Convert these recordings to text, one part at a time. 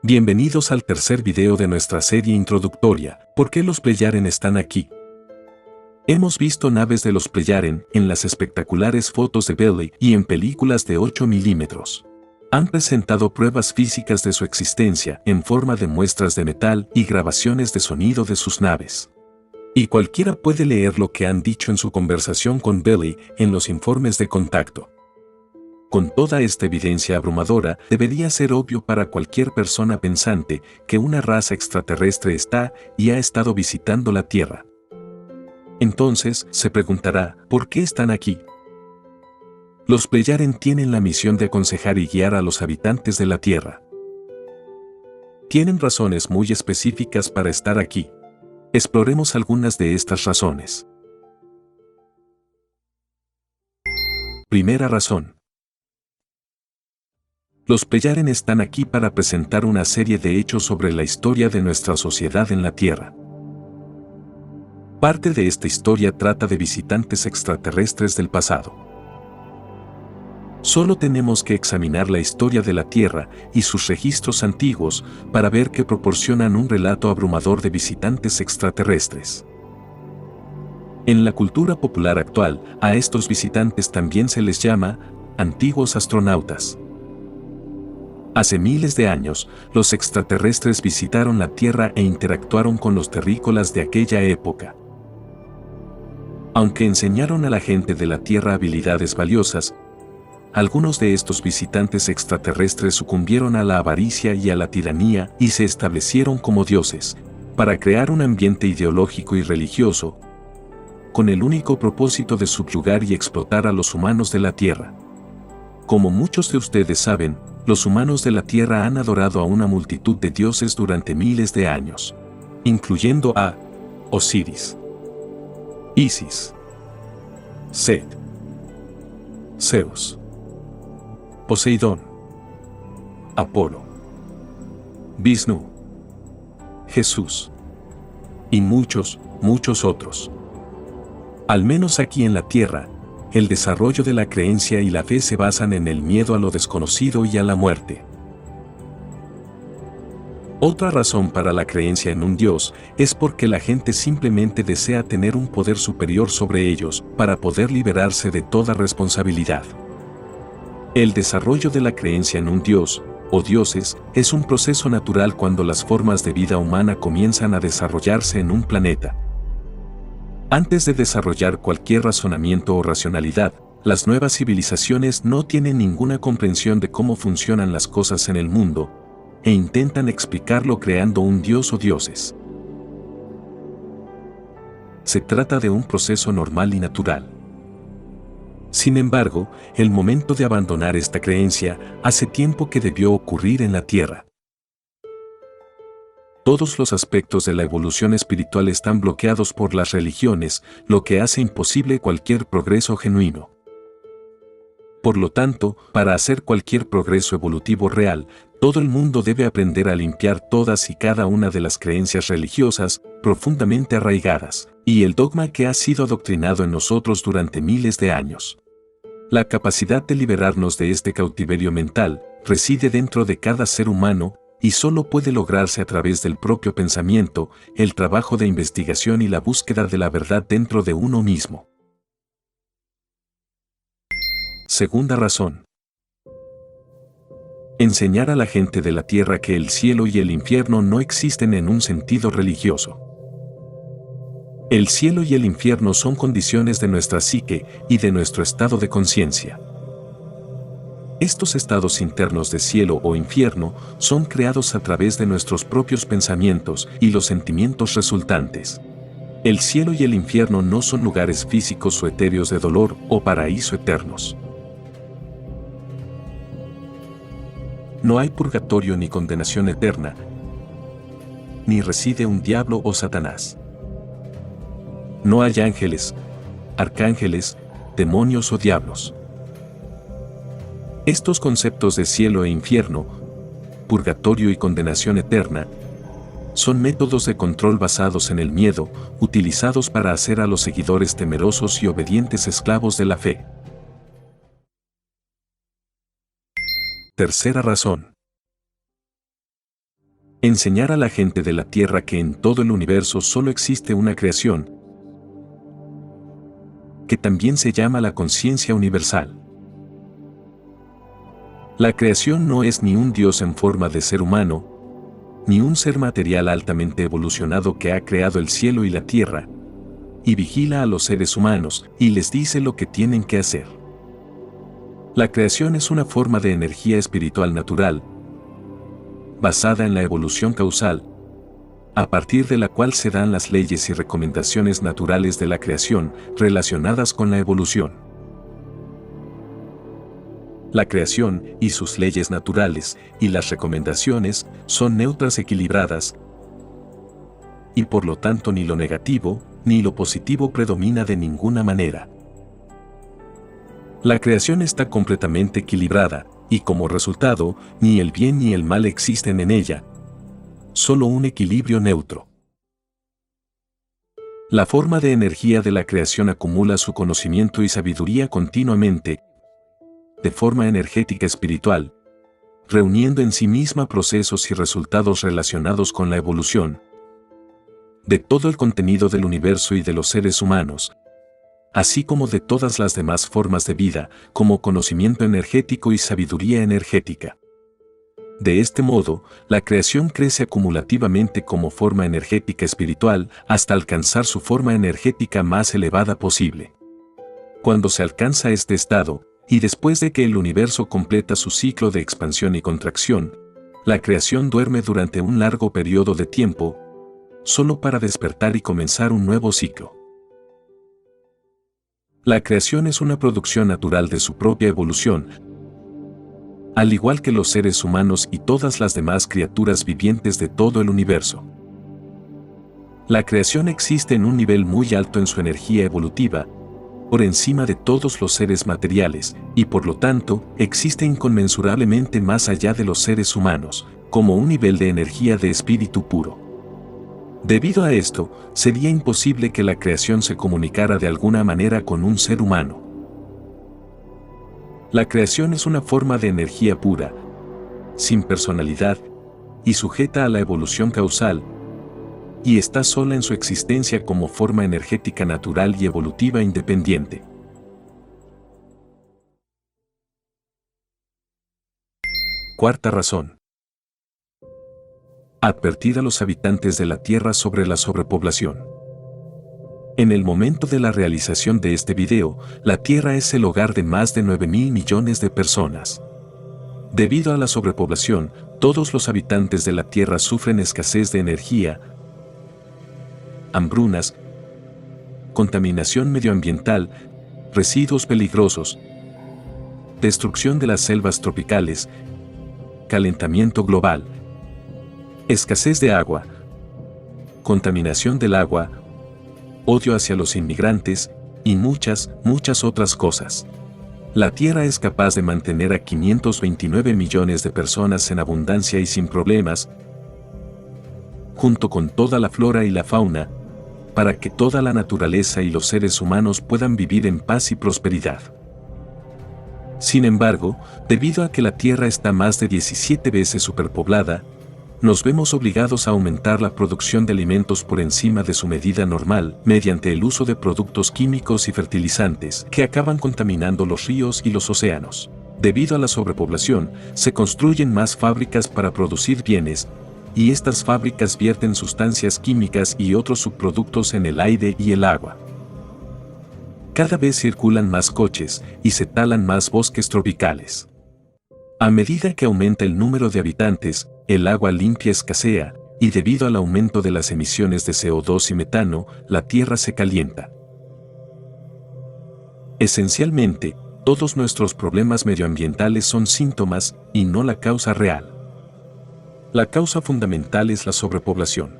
Bienvenidos al tercer video de nuestra serie introductoria, ¿por qué los Pleyaren están aquí? Hemos visto naves de los Pleyaren en las espectaculares fotos de Belly y en películas de 8 milímetros. Han presentado pruebas físicas de su existencia en forma de muestras de metal y grabaciones de sonido de sus naves. Y cualquiera puede leer lo que han dicho en su conversación con Belly en los informes de contacto. Con toda esta evidencia abrumadora, debería ser obvio para cualquier persona pensante que una raza extraterrestre está y ha estado visitando la Tierra. Entonces, se preguntará, ¿por qué están aquí? Los Pleyaren tienen la misión de aconsejar y guiar a los habitantes de la Tierra. Tienen razones muy específicas para estar aquí. Exploremos algunas de estas razones. Primera razón. Los Pleyaren están aquí para presentar una serie de hechos sobre la historia de nuestra sociedad en la Tierra. Parte de esta historia trata de visitantes extraterrestres del pasado. Solo tenemos que examinar la historia de la Tierra y sus registros antiguos para ver que proporcionan un relato abrumador de visitantes extraterrestres. En la cultura popular actual, a estos visitantes también se les llama antiguos astronautas. Hace miles de años, los extraterrestres visitaron la Tierra e interactuaron con los terrícolas de aquella época. Aunque enseñaron a la gente de la Tierra habilidades valiosas, algunos de estos visitantes extraterrestres sucumbieron a la avaricia y a la tiranía y se establecieron como dioses, para crear un ambiente ideológico y religioso, con el único propósito de subyugar y explotar a los humanos de la Tierra. Como muchos de ustedes saben, los humanos de la Tierra han adorado a una multitud de dioses durante miles de años, incluyendo a Osiris, Isis, Set, Zeus, Poseidón, Apolo, Vishnu, Jesús y muchos, muchos otros. Al menos aquí en la Tierra, el desarrollo de la creencia y la fe se basan en el miedo a lo desconocido y a la muerte. Otra razón para la creencia en un Dios es porque la gente simplemente desea tener un poder superior sobre ellos para poder liberarse de toda responsabilidad. El desarrollo de la creencia en un Dios, o dioses, es un proceso natural cuando las formas de vida humana comienzan a desarrollarse en un planeta. Antes de desarrollar cualquier razonamiento o racionalidad, las nuevas civilizaciones no tienen ninguna comprensión de cómo funcionan las cosas en el mundo, e intentan explicarlo creando un dios o dioses. Se trata de un proceso normal y natural. Sin embargo, el momento de abandonar esta creencia hace tiempo que debió ocurrir en la Tierra. Todos los aspectos de la evolución espiritual están bloqueados por las religiones, lo que hace imposible cualquier progreso genuino. Por lo tanto, para hacer cualquier progreso evolutivo real, todo el mundo debe aprender a limpiar todas y cada una de las creencias religiosas profundamente arraigadas, y el dogma que ha sido adoctrinado en nosotros durante miles de años. La capacidad de liberarnos de este cautiverio mental reside dentro de cada ser humano y solo puede lograrse a través del propio pensamiento, el trabajo de investigación y la búsqueda de la verdad dentro de uno mismo. Segunda razón. Enseñar a la gente de la Tierra que el cielo y el infierno no existen en un sentido religioso. El cielo y el infierno son condiciones de nuestra psique y de nuestro estado de conciencia. Estos estados internos de cielo o infierno son creados a través de nuestros propios pensamientos y los sentimientos resultantes. El cielo y el infierno no son lugares físicos o etéreos de dolor o paraíso eternos. No hay purgatorio ni condenación eterna, ni reside un diablo o Satanás. No hay ángeles, arcángeles, demonios o diablos. Estos conceptos de cielo e infierno, purgatorio y condenación eterna, son métodos de control basados en el miedo, utilizados para hacer a los seguidores temerosos y obedientes esclavos de la fe. Tercera razón. Enseñar a la gente de la Tierra que en todo el universo solo existe una creación, que también se llama la conciencia universal. La creación no es ni un Dios en forma de ser humano, ni un ser material altamente evolucionado que ha creado el cielo y la tierra, y vigila a los seres humanos y les dice lo que tienen que hacer. La creación es una forma de energía espiritual natural, basada en la evolución causal, a partir de la cual se dan las leyes y recomendaciones naturales de la creación relacionadas con la evolución. La creación y sus leyes naturales y las recomendaciones son neutras equilibradas, y por lo tanto ni lo negativo ni lo positivo predomina de ninguna manera. La creación está completamente equilibrada, y como resultado, ni el bien ni el mal existen en ella, solo un equilibrio neutro. La forma de energía de la creación acumula su conocimiento y sabiduría continuamente, de forma energética espiritual, reuniendo en sí misma procesos y resultados relacionados con la evolución de todo el contenido del universo y de los seres humanos, así como de todas las demás formas de vida, como conocimiento energético y sabiduría energética. De este modo, la creación crece acumulativamente como forma energética espiritual hasta alcanzar su forma energética más elevada posible. Cuando se alcanza este estado, y después de que el universo completa su ciclo de expansión y contracción, la creación duerme durante un largo periodo de tiempo, solo para despertar y comenzar un nuevo ciclo. La creación es una producción natural de su propia evolución, al igual que los seres humanos y todas las demás criaturas vivientes de todo el universo. La creación existe en un nivel muy alto en su energía evolutiva, por encima de todos los seres materiales, y por lo tanto, existe inconmensurablemente más allá de los seres humanos, como un nivel de energía de espíritu puro. Debido a esto, sería imposible que la creación se comunicara de alguna manera con un ser humano. La creación es una forma de energía pura, sin personalidad, y sujeta a la evolución causal, y está sola en su existencia como forma energética natural y evolutiva independiente. Cuarta razón. Advertir a los habitantes de la Tierra sobre la sobrepoblación. En el momento de la realización de este video, la Tierra es el hogar de más de 9.000 millones de personas. Debido a la sobrepoblación, todos los habitantes de la Tierra sufren escasez de energía, hambrunas, contaminación medioambiental, residuos peligrosos, destrucción de las selvas tropicales, calentamiento global, escasez de agua, contaminación del agua, odio hacia los inmigrantes, y muchas otras cosas. La Tierra es capaz de mantener a 529 millones de personas en abundancia y sin problemas, junto con toda la flora y la fauna, para que toda la naturaleza y los seres humanos puedan vivir en paz y prosperidad. Sin embargo, debido a que la Tierra está más de 17 veces superpoblada, nos vemos obligados a aumentar la producción de alimentos por encima de su medida normal, mediante el uso de productos químicos y fertilizantes que acaban contaminando los ríos y los océanos. Debido a la sobrepoblación, se construyen más fábricas para producir bienes, y estas fábricas vierten sustancias químicas y otros subproductos en el aire y el agua. Cada vez circulan más coches y se talan más bosques tropicales. A medida que aumenta el número de habitantes, el agua limpia escasea, y debido al aumento de las emisiones de CO2 y metano, la Tierra se calienta. Esencialmente, todos nuestros problemas medioambientales son síntomas y no la causa real. La causa fundamental es la sobrepoblación.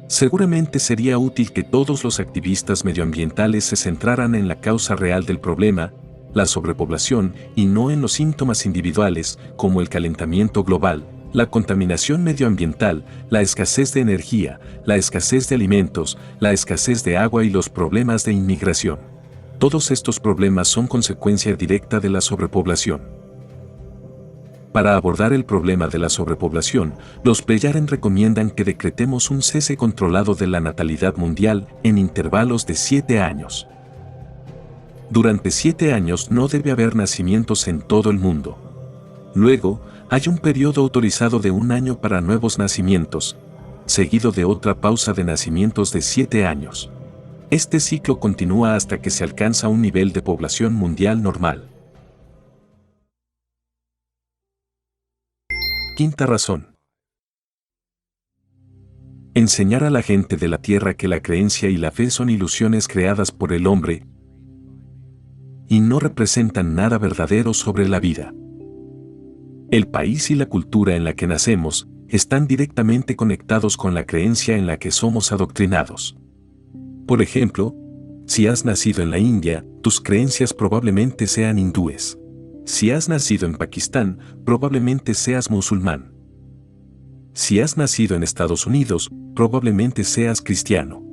Seguramente sería útil que todos los activistas medioambientales se centraran en la causa real del problema, la sobrepoblación, y no en los síntomas individuales, como el calentamiento global, la contaminación medioambiental, la escasez de energía, la escasez de alimentos, la escasez de agua y los problemas de inmigración. Todos estos problemas son consecuencia directa de la sobrepoblación. Para abordar el problema de la sobrepoblación, los Plejaren recomiendan que decretemos un cese controlado de la natalidad mundial en intervalos de 7 años. Durante 7 años no debe haber nacimientos en todo el mundo. Luego, hay un periodo autorizado de 1 año para nuevos nacimientos, seguido de otra pausa de nacimientos de 7 años. Este ciclo continúa hasta que se alcanza un nivel de población mundial normal. Quinta razón. Enseñar a la gente de la Tierra que la creencia y la fe son ilusiones creadas por el hombre y no representan nada verdadero sobre la vida. El país y la cultura en la que nacemos están directamente conectados con la creencia en la que somos adoctrinados. Por ejemplo, si has nacido en la India, tus creencias probablemente sean hindúes. Si has nacido en Pakistán, probablemente seas musulmán. Si has nacido en Estados Unidos, probablemente seas cristiano.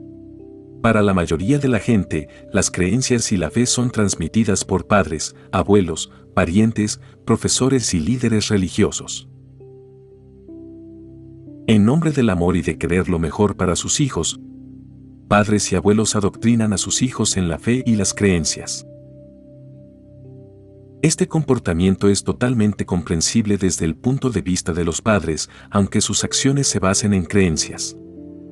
Para la mayoría de la gente, las creencias y la fe son transmitidas por padres, abuelos, parientes, profesores y líderes religiosos. En nombre del amor y de querer lo mejor para sus hijos, padres y abuelos adoctrinan a sus hijos en la fe y las creencias. Este comportamiento es totalmente comprensible desde el punto de vista de los padres, aunque sus acciones se basen en creencias.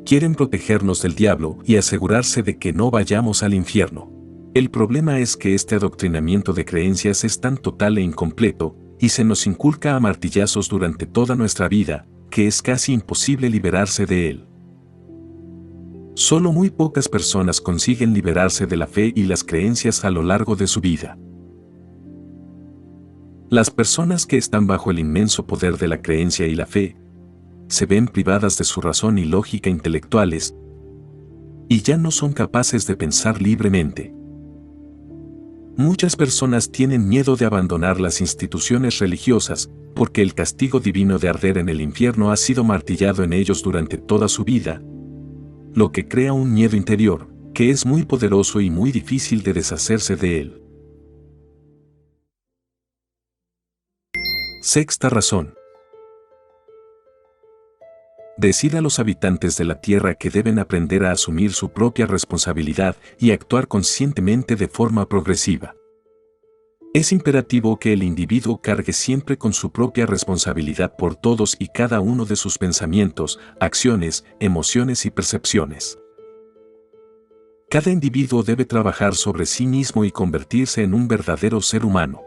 Quieren protegernos del diablo y asegurarse de que no vayamos al infierno. El problema es que este adoctrinamiento de creencias es tan total e incompleto, y se nos inculca a martillazos durante toda nuestra vida, que es casi imposible liberarse de él. Solo muy pocas personas consiguen liberarse de la fe y las creencias a lo largo de su vida. Las personas que están bajo el inmenso poder de la creencia y la fe, se ven privadas de su razón y lógica intelectuales, y ya no son capaces de pensar libremente. Muchas personas tienen miedo de abandonar las instituciones religiosas, porque el castigo divino de arder en el infierno ha sido martillado en ellos durante toda su vida, lo que crea un miedo interior, que es muy poderoso y muy difícil de deshacerse de él. Sexta razón. Decir a los habitantes de la Tierra que deben aprender a asumir su propia responsabilidad y actuar conscientemente de forma progresiva. Es imperativo que el individuo cargue siempre con su propia responsabilidad por todos y cada uno de sus pensamientos, acciones, emociones y percepciones. Cada individuo debe trabajar sobre sí mismo y convertirse en un verdadero ser humano.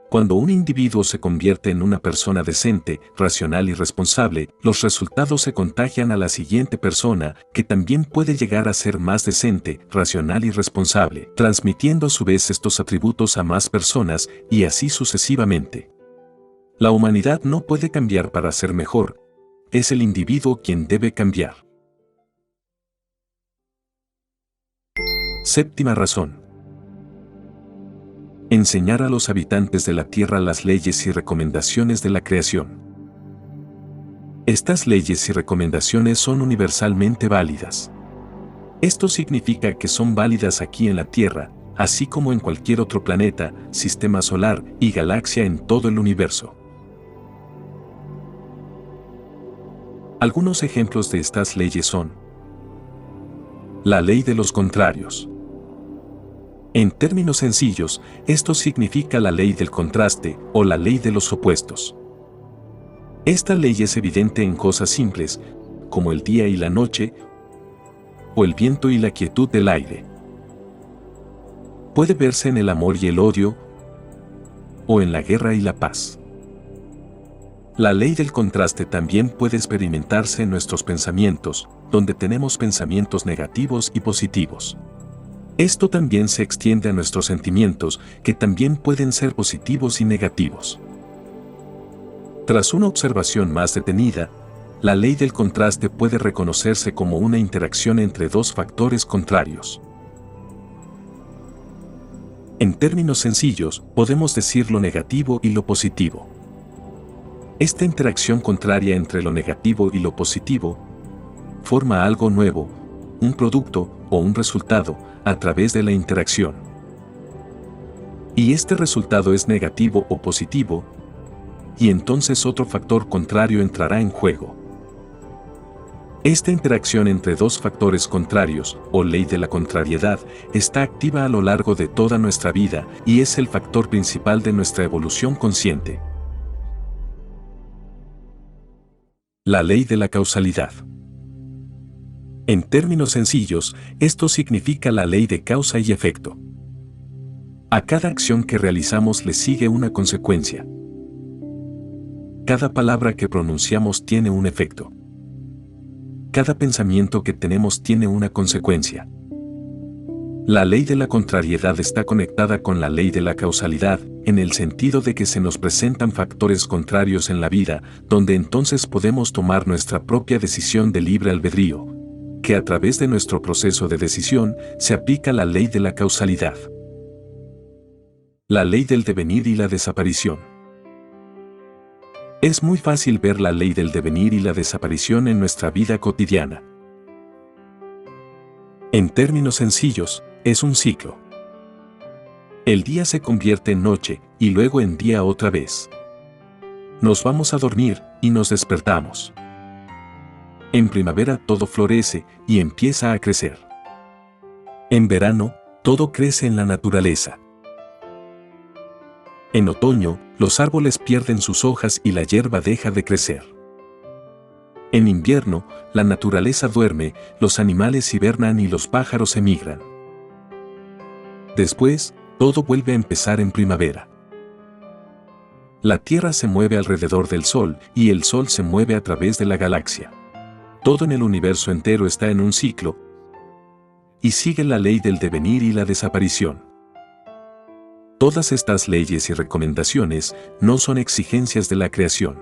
Cuando un individuo se convierte en una persona decente, racional y responsable, los resultados se contagian a la siguiente persona, que también puede llegar a ser más decente, racional y responsable, transmitiendo a su vez estos atributos a más personas, y así sucesivamente. La humanidad no puede cambiar para ser mejor, es el individuo quien debe cambiar. Séptima razón. Enseñar a los habitantes de la Tierra las leyes y recomendaciones de la creación. Estas leyes y recomendaciones son universalmente válidas. Esto significa que son válidas aquí en la Tierra, así como en cualquier otro planeta, sistema solar y galaxia en todo el universo. Algunos ejemplos de estas leyes son: la ley de los contrarios. En términos sencillos, esto significa la ley del contraste o la ley de los opuestos. Esta ley es evidente en cosas simples, como el día y la noche, o el viento y la quietud del aire. Puede verse en el amor y el odio, o en la guerra y la paz. La ley del contraste también puede experimentarse en nuestros pensamientos, donde tenemos pensamientos negativos y positivos. Esto también se extiende a nuestros sentimientos, que también pueden ser positivos y negativos. Tras una observación más detenida, la ley del contraste puede reconocerse como una interacción entre dos factores contrarios. En términos sencillos, podemos decir lo negativo y lo positivo. Esta interacción contraria entre lo negativo y lo positivo forma algo nuevo, un producto o un resultado, a través de la interacción. Y este resultado es negativo o positivo, y entonces otro factor contrario entrará en juego. Esta interacción entre dos factores contrarios, o ley de la contrariedad, está activa a lo largo de toda nuestra vida y es el factor principal de nuestra evolución consciente. La ley de la causalidad. En términos sencillos, esto significa la ley de causa y efecto. A cada acción que realizamos le sigue una consecuencia. Cada palabra que pronunciamos tiene un efecto. Cada pensamiento que tenemos tiene una consecuencia. La ley de la contrariedad está conectada con la ley de la causalidad, en el sentido de que se nos presentan factores contrarios en la vida, donde entonces podemos tomar nuestra propia decisión de libre albedrío, que a través de nuestro proceso de decisión se aplica la ley de la causalidad. La ley del devenir y la desaparición. Es muy fácil ver la ley del devenir y la desaparición en nuestra vida cotidiana. En términos sencillos, es un ciclo. El día se convierte en noche y luego en día otra vez. Nos vamos a dormir y nos despertamos. En primavera todo florece y empieza a crecer. En verano, todo crece en la naturaleza. En otoño, los árboles pierden sus hojas y la hierba deja de crecer. En invierno, la naturaleza duerme, los animales hibernan y los pájaros emigran. Después, todo vuelve a empezar en primavera. La Tierra se mueve alrededor del Sol y el Sol se mueve a través de la galaxia. Todo en el universo entero está en un ciclo y sigue la ley del devenir y la desaparición. Todas estas leyes y recomendaciones no son exigencias de la creación.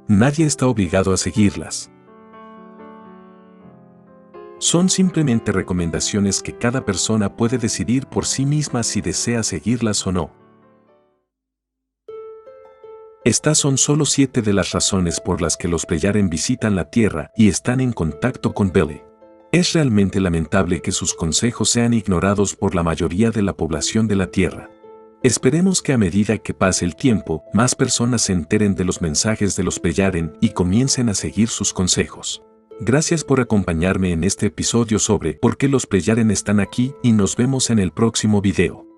Nadie está obligado a seguirlas. Son simplemente recomendaciones que cada persona puede decidir por sí misma si desea seguirlas o no. Estas son solo 7 de las razones por las que los Plejaren visitan la Tierra y están en contacto con Billy. Es realmente lamentable que sus consejos sean ignorados por la mayoría de la población de la Tierra. Esperemos que a medida que pase el tiempo, más personas se enteren de los mensajes de los Plejaren y comiencen a seguir sus consejos. Gracias por acompañarme en este episodio sobre por qué los Plejaren están aquí y nos vemos en el próximo video.